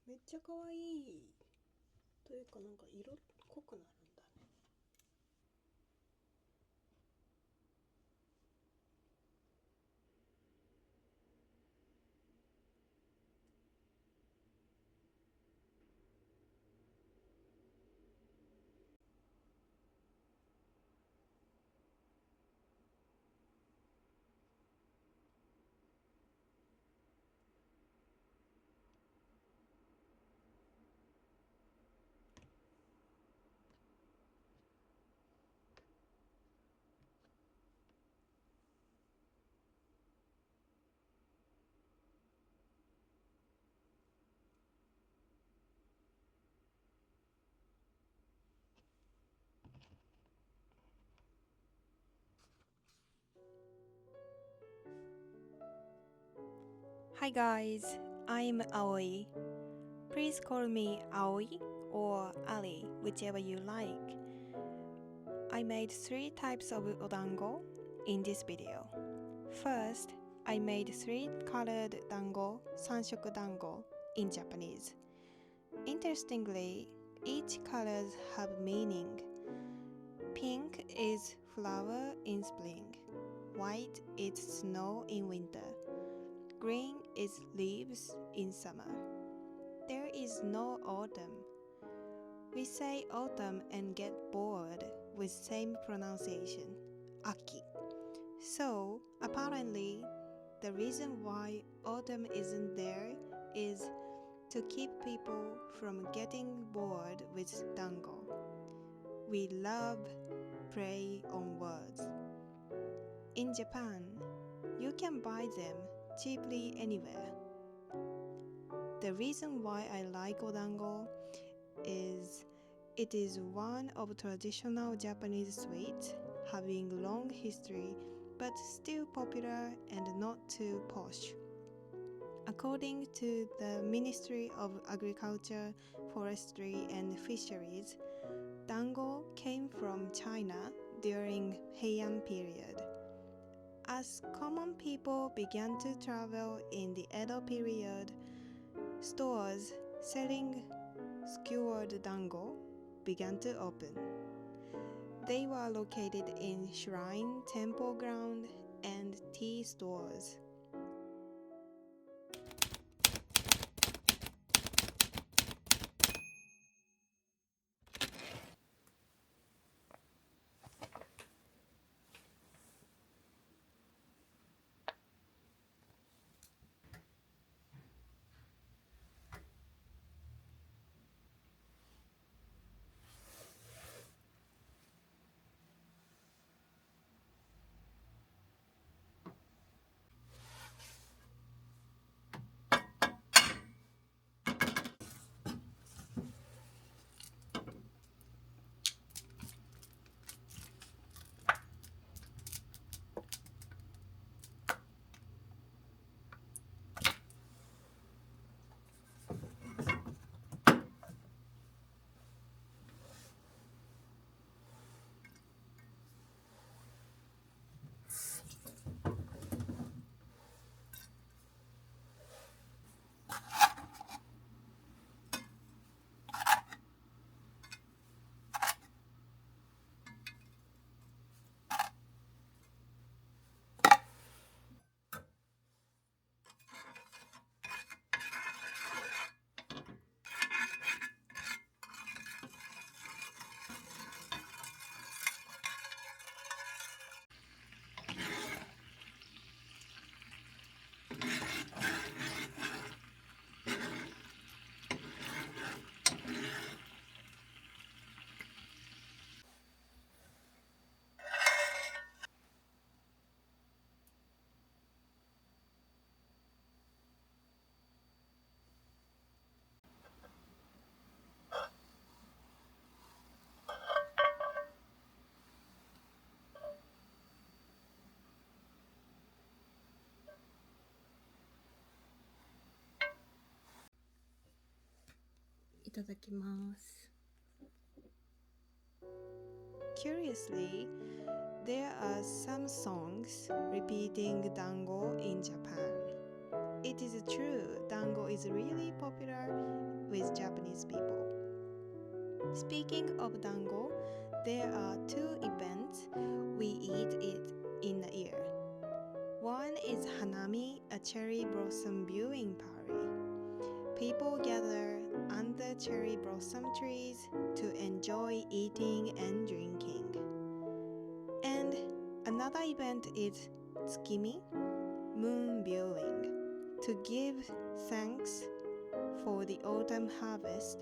めっちゃ可愛い。というかなんか色濃くなるんだね。Hi guys, I'm Aoi. Please call me Aoi or Ali, whichever you like. I made 3 types of odango in this video. First, I made 3 colored dango, sanshoku dango in Japanese. Interestingly, each colors have meaning. Pink is flower in spring. White is snow in winter. Green is leaves in summer. There is no autumn. We say autumn and get bored with same pronunciation, aki. So, apparently, the reason why autumn isn't there is to keep people from getting bored with dango. We love play on words. In Japan, you can buy them cheaply anywhere. The reason why I like odango is it is one of traditional Japanese sweets having long history but still popular and not too posh. According to the Ministry of Agriculture, Forestry and Fisheries, dango came from China during Heian period. As common people began to travel in the Edo period, stores selling skewered dango began to open. They were located in shrine, temple ground, and tea stores. Curiously, there are some songs repeating dango in Japan. It is true, dango is really popular with Japanese people. Speaking of dango, there are two events we eat it in a year. One is Hanami, a cherry blossom viewing party. People gather under cherry blossom trees to enjoy eating and drinking. And another event is Tsukimi, moon viewing. To give thanks for the autumn harvest,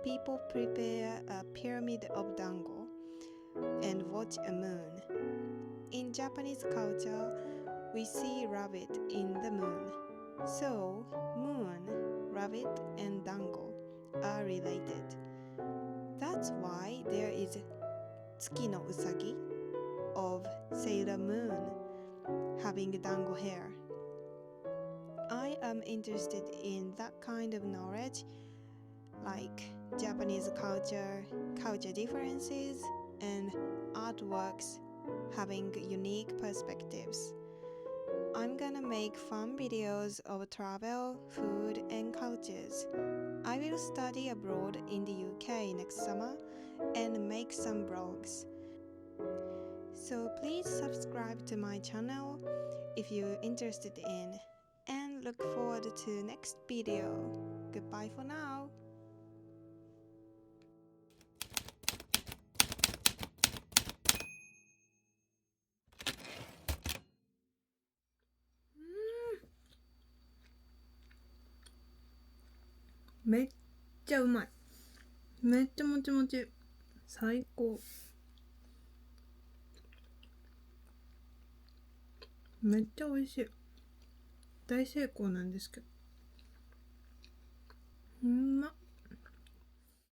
people prepare a pyramid of dango and watch a moon. In Japanese culture, we see rabbit in the moon. So, moon, rabbit, and dango are related. That's why there is Tsuki no Usagi of Sailor Moon having dango hair. I am interested in that kind of knowledge, like Japanese culture, culture differences, and artworks having unique perspectives. I'm gonna make fun videos of travel, food, and cultures. I will study abroad in the UK next summer and make some blogs. So please subscribe to my channel if you're interested in, and look forward to next video. Goodbye for now.めっちゃうまい。めっちゃもちもち。最高。めっちゃ美味しい。大成功なんですけど。うまっ。